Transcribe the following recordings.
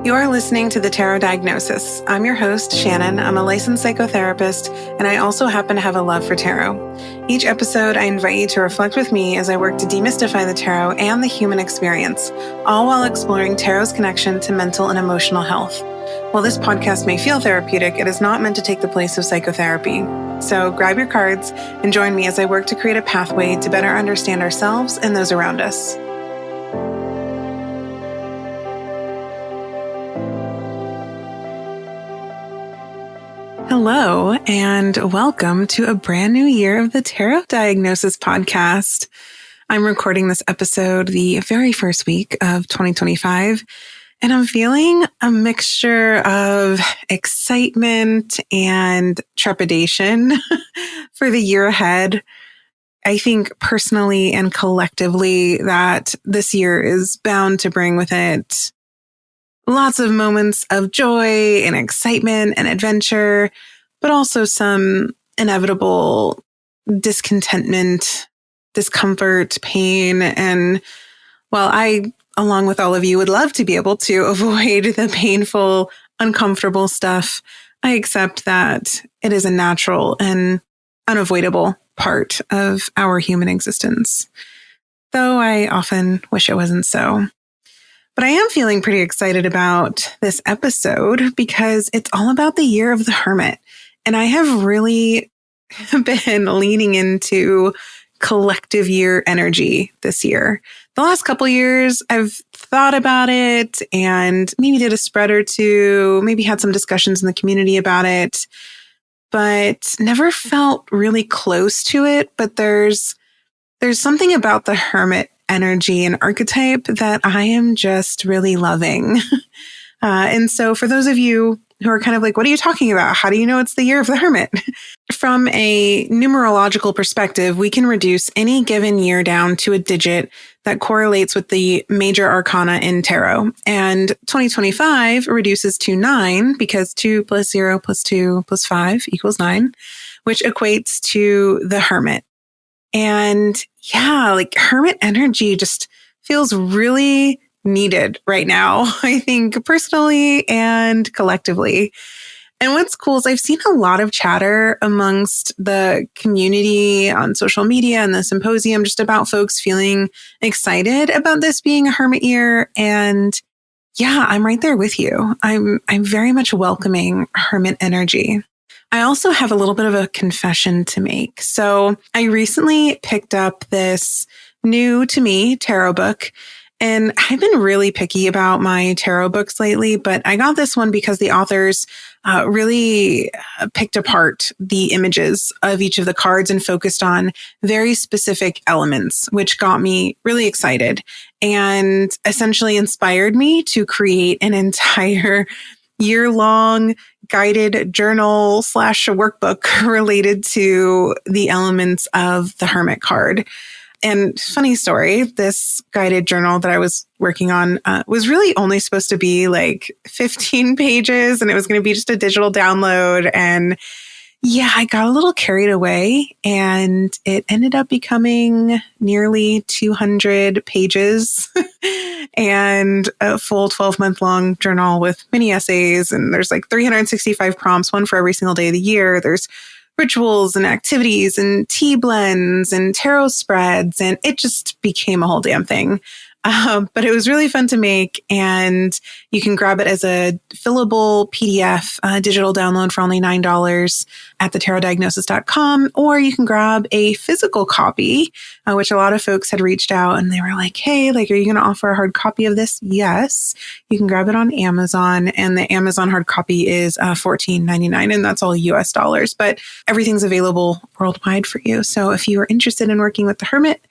You are listening to The Tarot Diagnosis. I'm your host, Shannon. I'm a licensed psychotherapist, and I also happen to have a love for tarot. Each episode, I invite you to reflect with me as I work to demystify the tarot and the human experience, all while exploring tarot's connection to mental and emotional health. While this podcast may feel therapeutic, it is not meant to take the place of psychotherapy. So grab your cards and join me as I work to create a pathway to better understand ourselves and those around us. Hello, and welcome to a brand new Year of the Tarot Diagnosis podcast. I'm recording this episode the very first week of 2025, and I'm feeling a mixture of excitement and trepidation for the year ahead. I think personally and collectively that this year is bound to bring with it lots of moments of joy and excitement and adventure, but also some inevitable discontentment, discomfort, pain. And while I, along with all of you, would love to be able to avoid the painful, uncomfortable stuff, I accept that it is a natural and unavoidable part of our human existence, though I often wish it wasn't so. But I am feeling pretty excited about this episode because it's all about the Year of the Hermit. And I have really been leaning into collective year energy this year. The last couple years, I've thought about it and maybe did a spread or two, maybe had some discussions in the community about it, but never felt really close to it. But there's something about the Hermit energy and archetype that I am just really loving. And so for those of you who are kind of like, what are you talking about? How do you know it's the Year of the Hermit? From a numerological perspective, we can reduce any given year down to a digit that correlates with the major arcana in tarot. And 2025 reduces to 9 because 2 plus 0 plus 2 plus 5 equals 9, which equates to the Hermit. And yeah, like Hermit energy just feels really needed right now, I think personally and collectively. And what's cool is I've seen a lot of chatter amongst the community on social media and the symposium just about folks feeling excited about this being a Hermit year. And yeah, I'm right there with you. I'm very much welcoming Hermit energy. I also have a little bit of a confession to make. So I recently picked up this new to me tarot book, and I've been really picky about my tarot books lately, but I got this one because the authors really picked apart the images of each of the cards and focused on very specific elements, which got me really excited and essentially inspired me to create an entire year-long guided journal / workbook related to the elements of the Hermit card. And funny story, this guided journal that I was working on was really only supposed to be like 15 pages, and it was going to be just a digital download. And yeah, I got a little carried away, and it ended up becoming nearly 200 pages and a full 12-month long journal with mini essays. And there's like 365 prompts, one for every single day of the year. There's rituals and activities and tea blends and tarot spreads. And it just became a whole damn thing. But it was really fun to make, and you can grab it as a fillable PDF digital download for only $9 at thetarotdiagnosis.com, or you can grab a physical copy, which a lot of folks had reached out and they were like, hey, like, are you going to offer a hard copy of this? Yes. You can grab it on Amazon, and the Amazon hard copy is $14.99, and that's all US dollars, but everything's available worldwide for you. So if you are interested in working with the Hermit,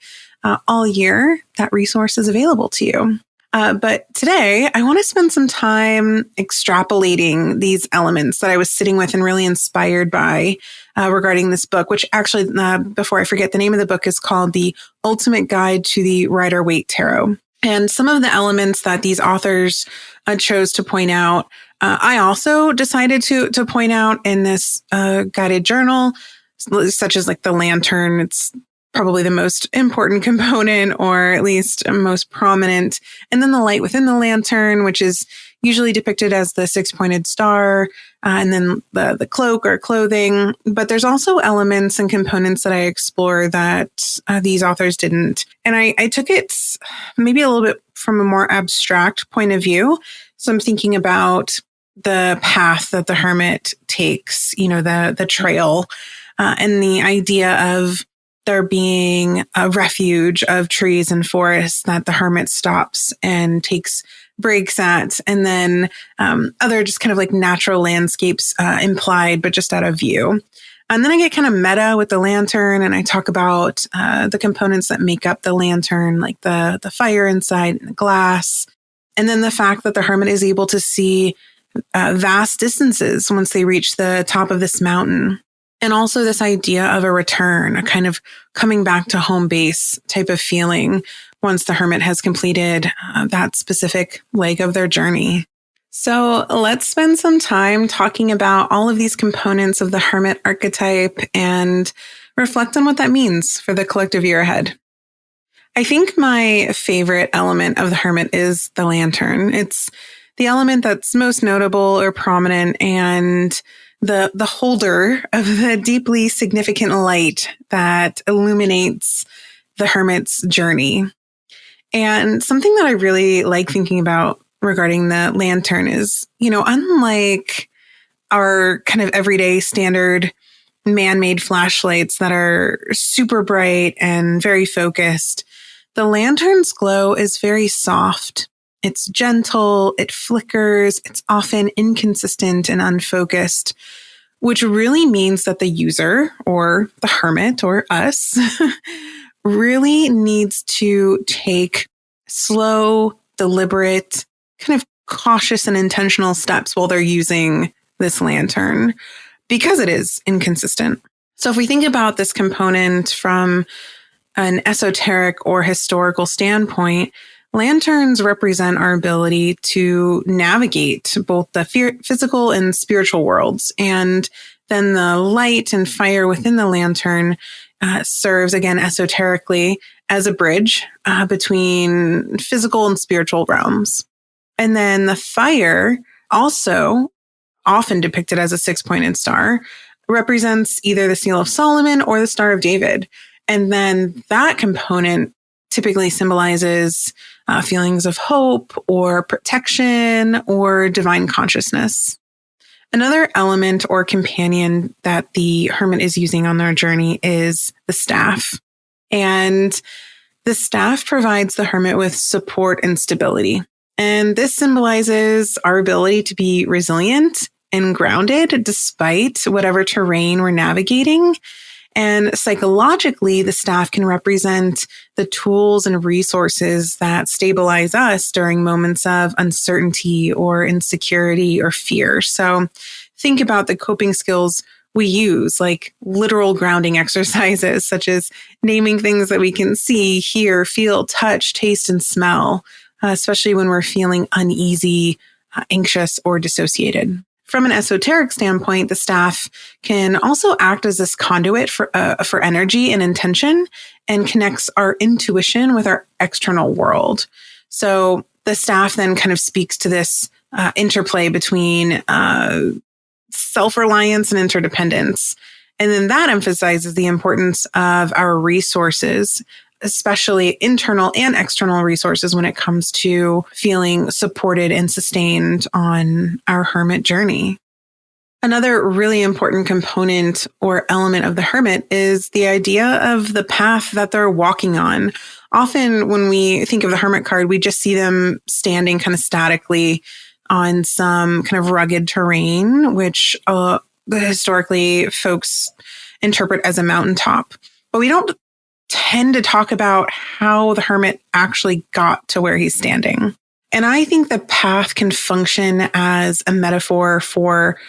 all year, that resource is available to you. But today, I want to spend some time extrapolating these elements that I was sitting with and really inspired by regarding this book, which actually, before I forget, the name of the book is called The Ultimate Guide to the Rider-Waite Tarot. And some of the elements that these authors chose to point out, I also decided to point out in this guided journal, such as like the lantern. It's probably the most important component, or at least most prominent. And then the light within the lantern, which is, usually depicted as the six-pointed star, and then the cloak or clothing. But there's also elements and components that I explore that these authors didn't. And I took it maybe a little bit from a more abstract point of view. So I'm thinking about the path that the hermit takes, the trail, and the idea of there being a refuge of trees and forests that the hermit stops and takes breaks at, and then other just kind of like natural landscapes implied, but just out of view. And then I get kind of meta with the lantern, and I talk about the components that make up the lantern, like the fire inside and the glass. And then the fact that the hermit is able to see vast distances once they reach the top of this mountain. And also this idea of a return, a kind of coming back to home base type of feeling once the hermit has completed that specific leg of their journey. So let's spend some time talking about all of these components of the hermit archetype and reflect on what that means for the collective year ahead. I think my favorite element of the hermit is the lantern. It's the element that's most notable or prominent and the holder of the deeply significant light that illuminates the hermit's journey. And something that I really like thinking about regarding the lantern is, unlike our kind of everyday standard man-made flashlights that are super bright and very focused, the lantern's glow is very soft. It's gentle, it flickers, it's often inconsistent and unfocused, which really means that the user or the hermit or us really needs to take slow, deliberate, kind of cautious and intentional steps while they're using this lantern because it is inconsistent. So if we think about this component from an esoteric or historical standpoint, lanterns represent our ability to navigate both the physical and spiritual worlds. And then the light and fire within the lantern serves, again, esoterically as a bridge between physical and spiritual realms. And then the fire, also often depicted as a six-pointed star, represents either the seal of Solomon or the Star of David. And then that component typically symbolizes feelings of hope or protection or divine consciousness. Another element or companion that the hermit is using on their journey is the staff. And the staff provides the hermit with support and stability. And this symbolizes our ability to be resilient and grounded despite whatever terrain we're navigating. And psychologically, the staff can represent the tools and resources that stabilize us during moments of uncertainty or insecurity or fear. So think about the coping skills we use, like literal grounding exercises, such as naming things that we can see, hear, feel, touch, taste, and smell, especially when we're feeling uneasy, anxious, or dissociated. From an esoteric standpoint, the staff can also act as this conduit for energy and intention and connects our intuition with our external world. So the staff then kind of speaks to this interplay between self-reliance and interdependence. And then that emphasizes the importance of our resources, especially internal and external resources when it comes to feeling supported and sustained on our hermit journey. Another really important component or element of the hermit is the idea of the path that they're walking on. Often when we think of the hermit card, we just see them standing kind of statically on some kind of rugged terrain, which historically folks interpret as a mountaintop. But we don't tend to talk about how the hermit actually got to where he's standing. And I think the path can function as a metaphor for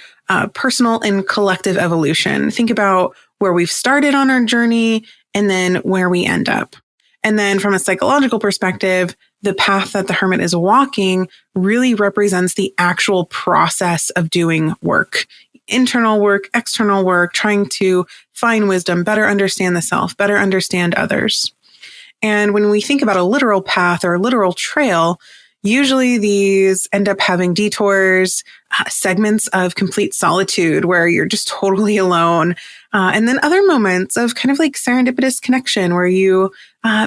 personal and collective evolution. Think about where we've started on our journey and then where we end up. And then from a psychological perspective, the path that the hermit is walking really represents the actual process of doing work. Internal work, external work, trying to find wisdom, better understand the self, better understand others. And when we think about a literal path or a literal trail, Usually these end up having detours, segments of complete solitude where you're just totally alone. And then other moments of kind of like serendipitous connection where you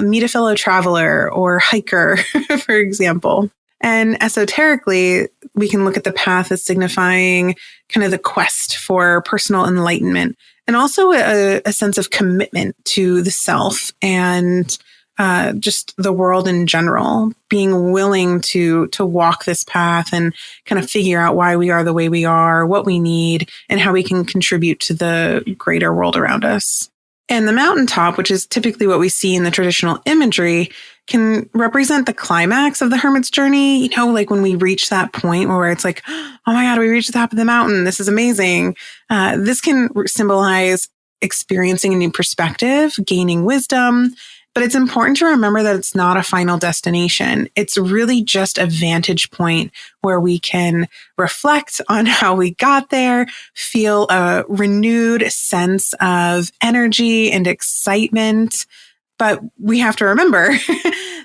meet a fellow traveler or hiker, for example. And esoterically, we can look at the path as signifying kind of the quest for personal enlightenment and also a sense of commitment to the self and just the world in general, being willing to walk this path and kind of figure out why we are the way we are, what we need, and how we can contribute to the greater world around us. And the mountaintop, which is typically what we see in the traditional imagery, can represent the climax of the hermit's journey. You know, like when we reach that point where it's like, oh my God, we reached the top of the mountain. This is amazing. This can symbolize experiencing a new perspective, gaining wisdom. But it's important to remember that it's not a final destination. It's really just a vantage point where we can reflect on how we got there, feel a renewed sense of energy and excitement. But we have to remember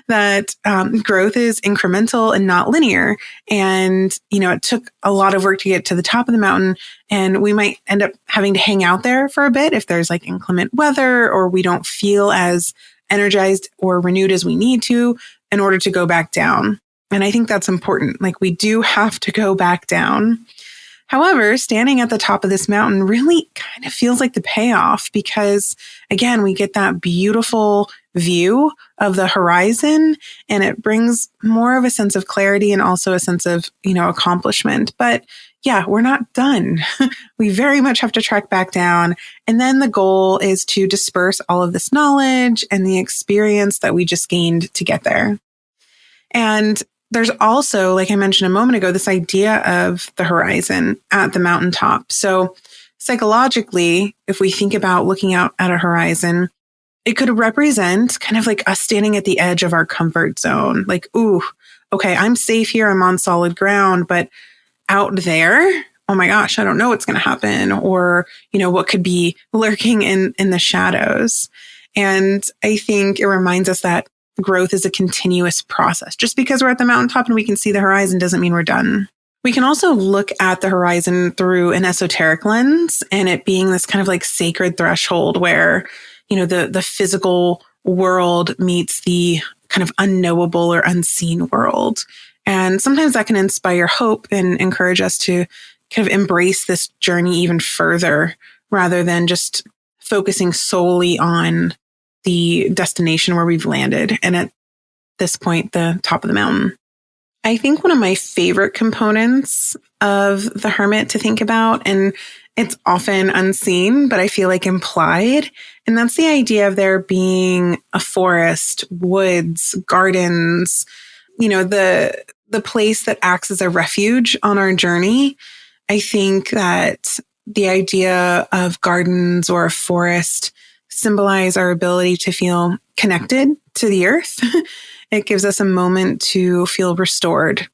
that growth is incremental and not linear. And, you know, it took a lot of work to get to the top of the mountain. And we might end up having to hang out there for a bit if there's like inclement weather or we don't feel as energized or renewed as we need to in order to go back down. And I think that's important. Like we do have to go back down. However, standing at the top of this mountain really kind of feels like the payoff because, again, we get that beautiful view of the horizon and it brings more of a sense of clarity and also a sense of, you know, accomplishment. But yeah, we're not done. We very much have to trek back down. And then the goal is to disperse all of this knowledge and the experience that we just gained to get there. And there's also, like I mentioned a moment ago, this idea of the horizon at the mountaintop. So psychologically, if we think about looking out at a horizon, it could represent kind of like us standing at the edge of our comfort zone. Like, ooh, okay, I'm safe here. I'm on solid ground, but out there, oh my gosh, I don't know what's going to happen or, you know, what could be lurking in the shadows. And I think it reminds us that growth is a continuous process. Just because we're at the mountaintop and we can see the horizon doesn't mean we're done. We can also look at the horizon through an esoteric lens and it being this kind of like sacred threshold where, you know, the physical world meets the kind of unknowable or unseen world. And sometimes that can inspire hope and encourage us to kind of embrace this journey even further rather than just focusing solely on the destination where we've landed. And at this point, the top of the mountain. I think one of my favorite components of the hermit to think about, and it's often unseen, but I feel like implied. And that's the idea of there being a forest, woods, gardens, you know, the place that acts as a refuge on our journey. I think that the idea of gardens or a forest symbolize our ability to feel connected to the earth. It gives us a moment to feel restored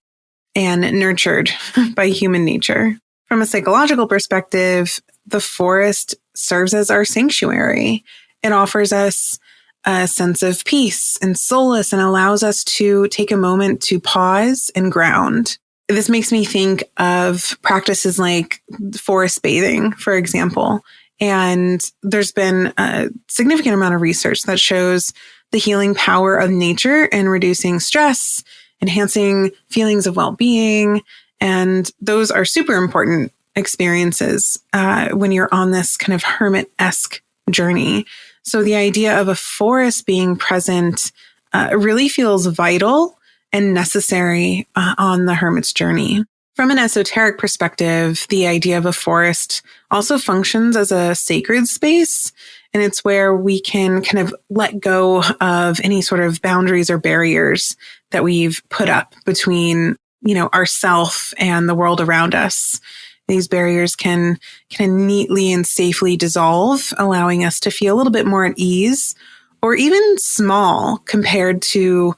and nurtured by human nature. From a psychological perspective, the forest serves as our sanctuary. It offers us a sense of peace and solace and allows us to take a moment to pause and ground. This makes me think of practices like forest bathing, for example. And there's been a significant amount of research that shows the healing power of nature in reducing stress, enhancing feelings of well-being. And those are super important experiences when you're on this kind of hermit-esque journey. So the idea of a forest being present really feels vital and necessary on the hermit's journey. From an esoteric perspective, the idea of a forest also functions as a sacred space. And it's where we can kind of let go of any sort of boundaries or barriers that we've put up between, you know, ourself and the world around us. These barriers can neatly and safely dissolve, allowing us to feel a little bit more at ease or even small compared to,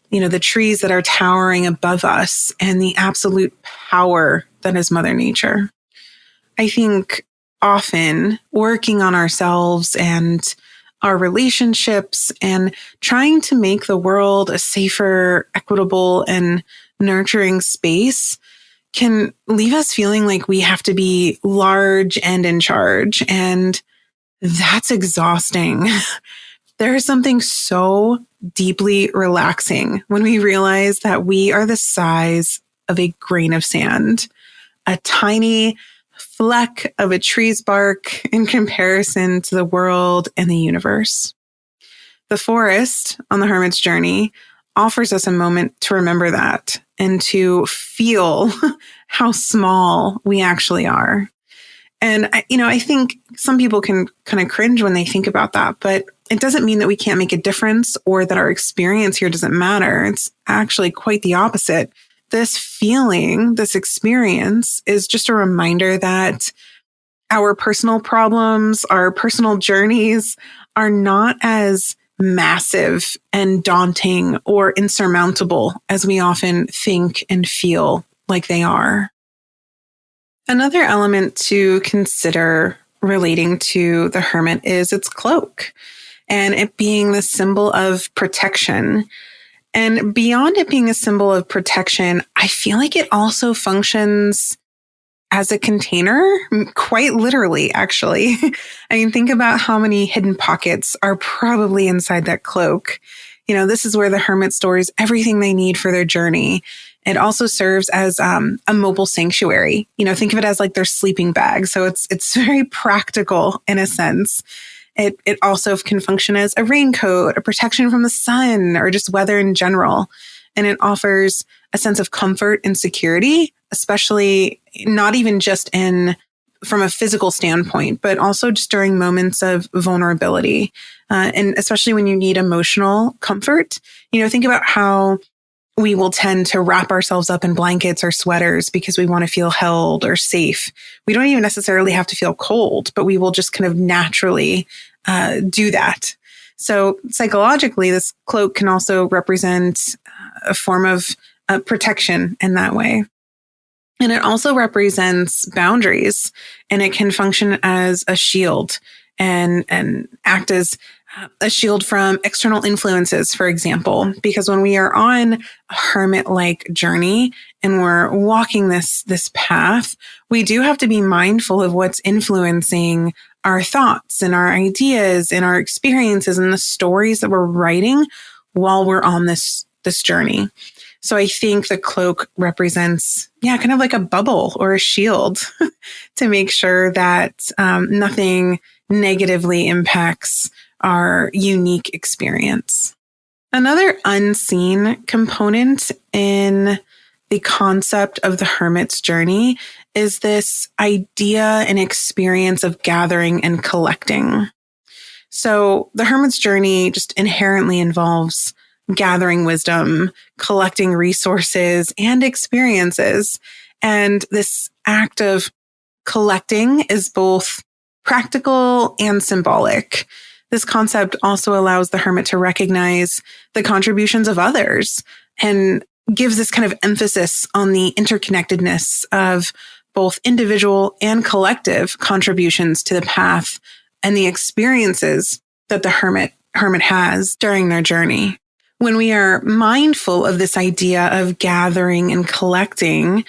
you know, the trees that are towering above us and the absolute power that is Mother Nature. I think often working on ourselves and our relationships and trying to make the world a safer, equitable, and nurturing space can leave us feeling like we have to be large and in charge. And that's exhausting. There is something so deeply relaxing when we realize that we are the size of a grain of sand, a tiny fleck of a tree's bark in comparison to the world and the universe. The forest on the hermit's journey offers us a moment to remember that and to feel how small we actually are. And I think some people can kind of cringe when they think about that, but it doesn't mean that we can't make a difference or that our experience here doesn't matter. It's actually quite the opposite. This feeling, this experience is just a reminder that our personal problems, our personal journeys are not as massive and daunting or insurmountable as we often think and feel like they are. Another element to consider relating to the hermit is its cloak and it being the symbol of protection. And beyond it being a symbol of protection, I feel like it also functions as a container, quite literally, actually. I mean, think about how many hidden pockets are probably inside that cloak. This is where the hermit stores everything they need for their journey. It also serves as a mobile sanctuary. Think of it as like their sleeping bag. So it's very practical in a sense. It also can function as a raincoat, a protection from the sun, or just weather in general. And it offers a sense of comfort and security, especially not even just from a physical standpoint, but also just during moments of vulnerability. And especially when you need emotional comfort, think about how we will tend to wrap ourselves up in blankets or sweaters because we want to feel held or safe. We don't even necessarily have to feel cold, but we will just kind of naturally do that. So psychologically, this cloak can also represent a form of protection in that way. And it also represents boundaries, and it can function as a shield and act as a shield from external influences, for example, because when we are on a hermit-like journey and we're walking this path, we do have to be mindful of what's influencing our thoughts and our ideas and our experiences and the stories that we're writing while we're on this journey. So I think the cloak represents, kind of like a bubble or a shield to make sure that nothing negatively impacts our unique experience. Another unseen component in the concept of the hermit's journey is this idea and experience of gathering and collecting. So the hermit's journey just inherently involves gathering wisdom, collecting resources and experiences. And this act of collecting is both practical and symbolic. This concept also allows the hermit to recognize the contributions of others and gives this kind of emphasis on the interconnectedness of both individual and collective contributions to the path and the experiences that the hermit has during their journey. When we are mindful of this idea of gathering and collecting,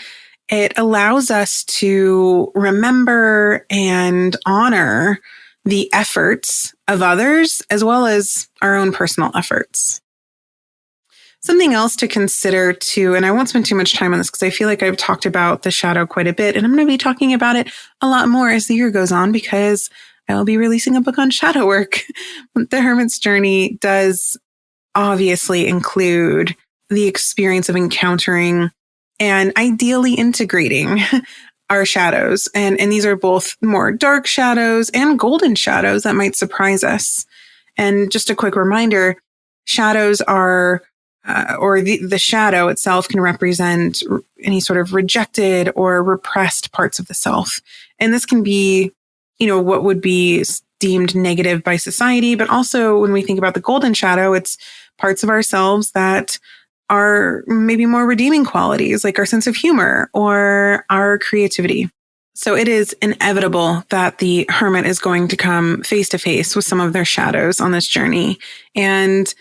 it allows us to remember and honor the efforts of others as well as our own personal efforts. Something else to consider too, and I won't spend too much time on this because I feel like I've talked about the shadow quite a bit, and I'm going to be talking about it a lot more as the year goes on because I will be releasing a book on shadow work. The Hermit's Journey does obviously include the experience of encountering and ideally integrating our shadows. And these are both more dark shadows and golden shadows that might surprise us. And just a quick reminder, shadows are, or the shadow itself can represent any sort of rejected or repressed parts of the self. And this can be, what would be deemed negative by society, but also when we think about the golden shadow, it's parts of ourselves that are maybe more redeeming qualities, like our sense of humor or our creativity. So it is inevitable that the hermit is going to come face to face with some of their shadows on this journey. And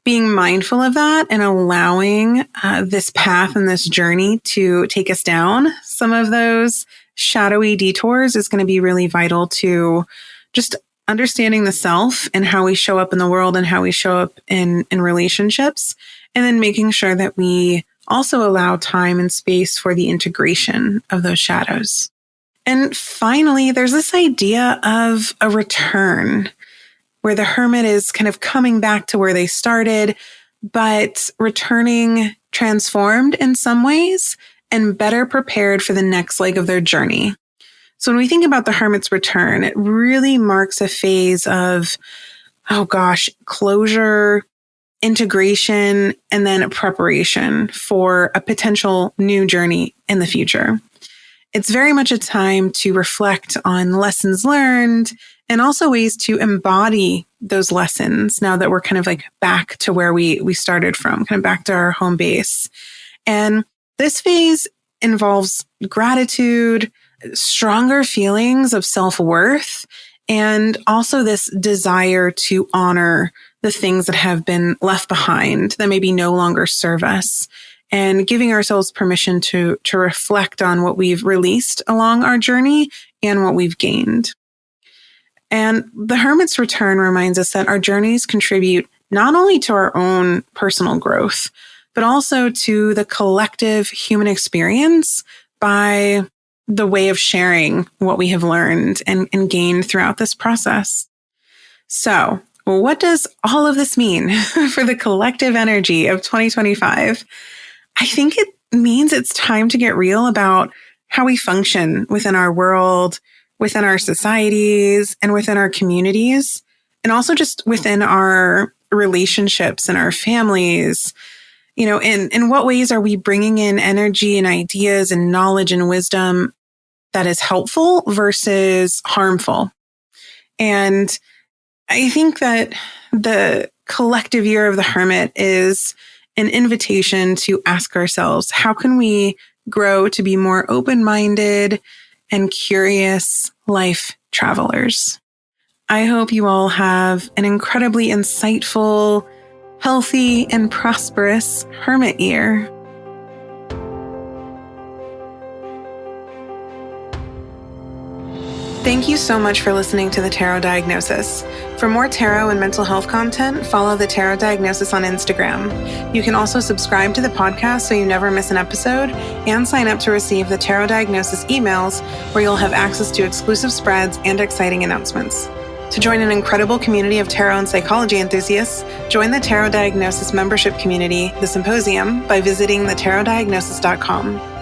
being mindful of that and allowing this path and this journey to take us down some of those shadowy detours is going to be really vital to just understanding the self and how we show up in the world and how we show up in relationships. And then making sure that we also allow time and space for the integration of those shadows. And finally, there's this idea of a return, where the hermit is kind of coming back to where they started, but returning transformed in some ways and better prepared for the next leg of their journey. So when we think about the hermit's return, it really marks a phase of, closure, integration, and then preparation for a potential new journey in the future. It's very much a time to reflect on lessons learned and also ways to embody those lessons now that we're kind of like back to where we started from, kind of back to our home base. And this phase involves gratitude, stronger feelings of self-worth, and also this desire to honor the things that have been left behind that maybe no longer serve us, and giving ourselves permission to reflect on what we've released along our journey and what we've gained. And the hermit's return reminds us that our journeys contribute not only to our own personal growth, but also to the collective human experience by the way of sharing what we have learned and gained throughout this process. So, what does all of this mean for the collective energy of 2025? I think it means it's time to get real about how we function within our world, within our societies, and within our communities, and also just within our relationships and our families. In what ways are we bringing in energy and ideas and knowledge and wisdom that is helpful versus harmful? And I think that the collective Year of the Hermit is an invitation to ask ourselves, how can we grow to be more open-minded and curious life travelers? I hope you all have an incredibly insightful, healthy, and prosperous Hermit year. Thank you so much for listening to The Tarot Diagnosis. For more tarot and mental health content, follow The Tarot Diagnosis on Instagram. You can also subscribe to the podcast so you never miss an episode, and sign up to receive the Tarot Diagnosis emails, where you'll have access to exclusive spreads and exciting announcements. To join an incredible community of tarot and psychology enthusiasts, join the Tarot Diagnosis membership community, The Symposium, by visiting thetarotdiagnosis.com.